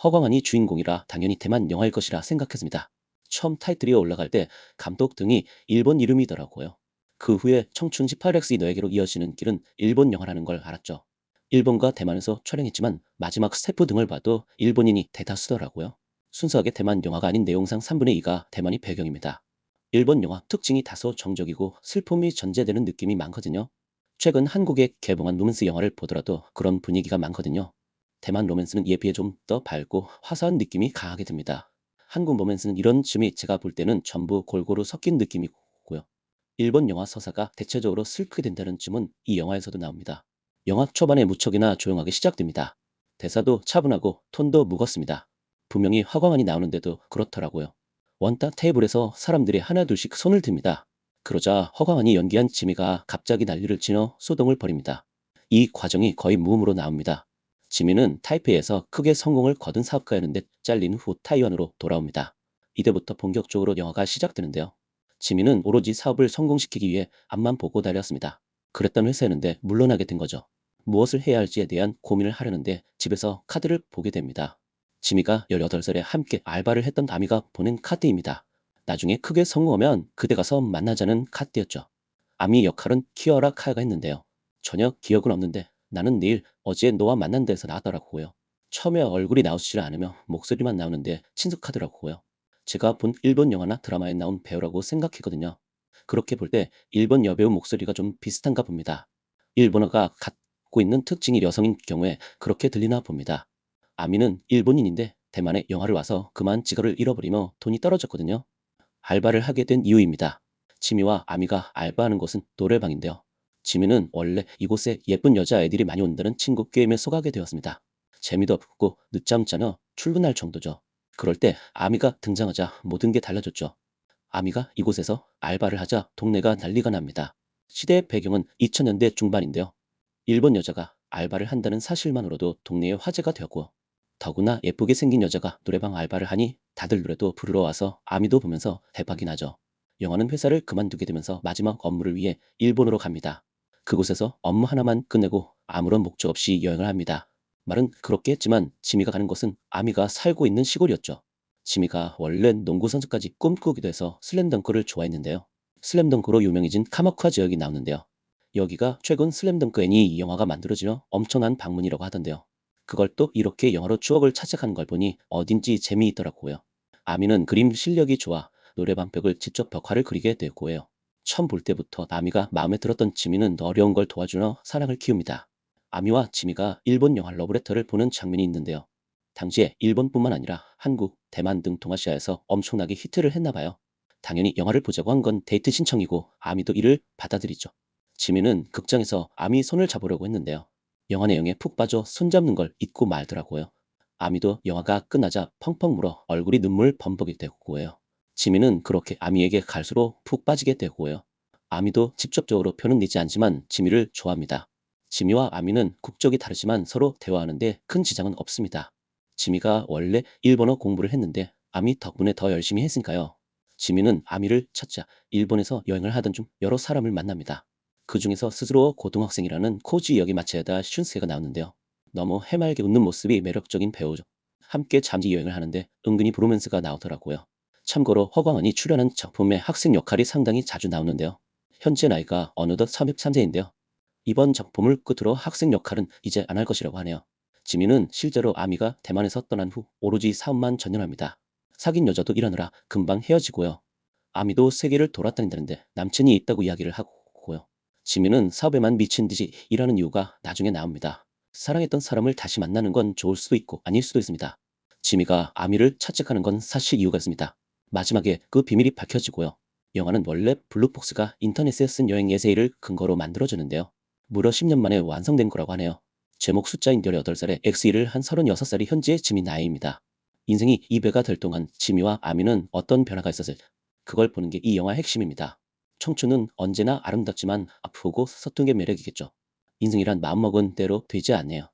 허광한이 주인공이라 당연히 대만 영화일 것이라 생각했습니다. 처음 타이틀이 올라갈 때 감독 등이 일본 이름이더라고요. 그 후에 청춘 18X 너에게로 이어지는 길은 일본 영화라는 걸 알았죠. 일본과 대만에서 촬영했지만 마지막 스태프 등을 봐도 일본인이 대다수더라고요. 순수하게 대만 영화가 아닌 내용상 3분의 2가 대만이 배경입니다. 일본 영화 특징이 다소 정적이고 슬픔이 전제되는 느낌이 많거든요. 최근 한국에 개봉한 로맨스 영화를 보더라도 그런 분위기가 많거든요. 대만 로맨스는 이에 비해 좀 더 밝고 화사한 느낌이 강하게 듭니다. 한국 로맨스는 이런 쯤이 제가 볼 때는 전부 골고루 섞인 느낌이고요. 일본 영화 서사가 대체적으로 슬프게 된다는 쯤은 이 영화에서도 나옵니다. 영화 초반에 무척이나 조용하게 시작됩니다. 대사도 차분하고 톤도 무겁습니다. 분명히 화광한이 나오는데도 그렇더라고요. 원딱 테이블에서 사람들이 하나둘씩 손을 듭니다. 그러자 허광한이 연기한 지미가 갑자기 난리를 치며 소동을 벌입니다. 이 과정이 거의 무음으로 나옵니다. 지미는 타이페이에서 크게 성공을 거둔 사업가였는데 잘린 후 타이완으로 돌아옵니다. 이때부터 본격적으로 영화가 시작되는데요. 지미는 오로지 사업을 성공시키기 위해 앞만 보고 달렸습니다. 그랬던 회사였는데 물러나게 된 거죠. 무엇을 해야 할지에 대한 고민을 하려는데 집에서 카드를 보게 됩니다. 지미가 18살에 함께 알바를 했던 아미가 보낸 카드입니다. 나중에 크게 성공하면 그대 가서 만나자는 카드였죠. 아미 역할은 키어라 카야가 했는데요. 전혀 기억은 없는데 나는 내일 어제 너와 만난 데서 나왔더라고요. 처음에 얼굴이 나오질 않으며 목소리만 나오는데 친숙하더라고요. 제가 본 일본 영화나 드라마에 나온 배우라고 생각했거든요. 그렇게 볼 때 일본 여배우 목소리가 좀 비슷한가 봅니다. 일본어가 갖고 있는 특징이 여성인 경우에 그렇게 들리나 봅니다. 아미는 일본인인데 대만에 영화를 와서 그만 직업을 잃어버리며 돈이 떨어졌거든요. 알바를 하게 된 이유입니다. 지미와 아미가 알바하는 곳은 노래방인데요. 지미는 원래 이곳에 예쁜 여자애들이 많이 온다는 친구 게임에 속하게 되었습니다. 재미도 없고 늦잠 자며 출근할 정도죠. 그럴 때 아미가 등장하자 모든 게 달라졌죠. 아미가 이곳에서 알바를 하자 동네가 난리가 납니다. 시대의 배경은 2000년대 중반인데요. 일본 여자가 알바를 한다는 사실만으로도 동네에 화제가 되었고, 더구나 예쁘게 생긴 여자가 노래방 알바를 하니 다들 노래도 부르러 와서 아미도 보면서 대박이 나죠. 영화는 회사를 그만두게 되면서 마지막 업무를 위해 일본으로 갑니다. 그곳에서 업무 하나만 끝내고 아무런 목적 없이 여행을 합니다. 말은 그렇게 했지만 지미가 가는 곳은 아미가 살고 있는 시골이었죠. 지미가 원래 농구 선수까지 꿈꾸기도 해서 슬램덩크를 좋아했는데요. 슬램덩크로 유명해진 카마쿠아 지역이 나오는데요. 여기가 최근 슬램덩크 애니 영화가 만들어지며 엄청난 방문이라고 하던데요. 그걸 또 이렇게 영화로 추억을 찾아가는 걸 보니 어딘지 재미있더라고요. 아미는 그림 실력이 좋아 노래방벽을 직접 벽화를 그리게 되고 해요. 처음 볼 때부터 아미가 마음에 들었던 지미는 어려운 걸 도와주며 사랑을 키웁니다. 아미와 지미가 일본 영화 러브레터를 보는 장면이 있는데요. 당시에 일본뿐만 아니라 한국, 대만 등 동아시아에서 엄청나게 히트를 했나 봐요. 당연히 영화를 보자고 한 건 데이트 신청이고 아미도 이를 받아들이죠. 지민은 극장에서 아미 손을 잡으려고 했는데요. 영화 내용에 푹 빠져 손잡는 걸 잊고 말더라고요. 아미도 영화가 끝나자 펑펑 울어 얼굴이 눈물 범벅이 되고 해요. 지민은 그렇게 아미에게 갈수록 푹 빠지게 되고요. 아미도 직접적으로 표는 내지 않지만 지미를 좋아합니다. 지미와 아미는 국적이 다르지만 서로 대화하는데 큰 지장은 없습니다. 지미가 원래 일본어 공부를 했는데 아미 덕분에 더 열심히 했으니까요. 지미는 아미를 찾자 일본에서 여행을 하던 중 여러 사람을 만납니다. 그 중에서 스스로 고등학생이라는 코지 역의 마츠에다 슌스케가 나오는데요. 너무 해맑게 웃는 모습이 매력적인 배우죠. 함께 잠시 여행을 하는데 은근히 브로맨스가 나오더라고요. 참고로 허광원이 출연한 작품의 학생 역할이 상당히 자주 나오는데요. 현재 나이가 어느덧 33세인데요. 이번 작품을 끝으로 학생 역할은 이제 안 할 것이라고 하네요. 지민은 실제로 아미가 대만에서 떠난 후 오로지 사업만 전념합니다. 사귄 여자도 일하느라 금방 헤어지고요. 아미도 세계를 돌아다닌다는데 남친이 있다고 이야기를 하고요. 지민은 사업에만 미친 듯이 일하는 이유가 나중에 나옵니다. 사랑했던 사람을 다시 만나는 건 좋을 수도 있고 아닐 수도 있습니다. 지미가 아미를 찾직하는 건 사실 이유가 있습니다. 마지막에 그 비밀이 밝혀지고요. 영화는 원래 블루폭스가 인터넷에 쓴 여행 에세이를 근거로 만들어졌는데요. 무려 10년 만에 완성된 거라고 하네요. 제목 숫자인 18살에 X1을 한 36살이 현재의 지미 나이입니다. 인생이 2배가 될 동안 지미와 아미는 어떤 변화가 있었을 그걸 보는 게 이 영화의 핵심입니다. 청춘은 언제나 아름답지만 아프고 서툰 게 매력이겠죠. 인생이란 마음먹은 대로 되지 않네요.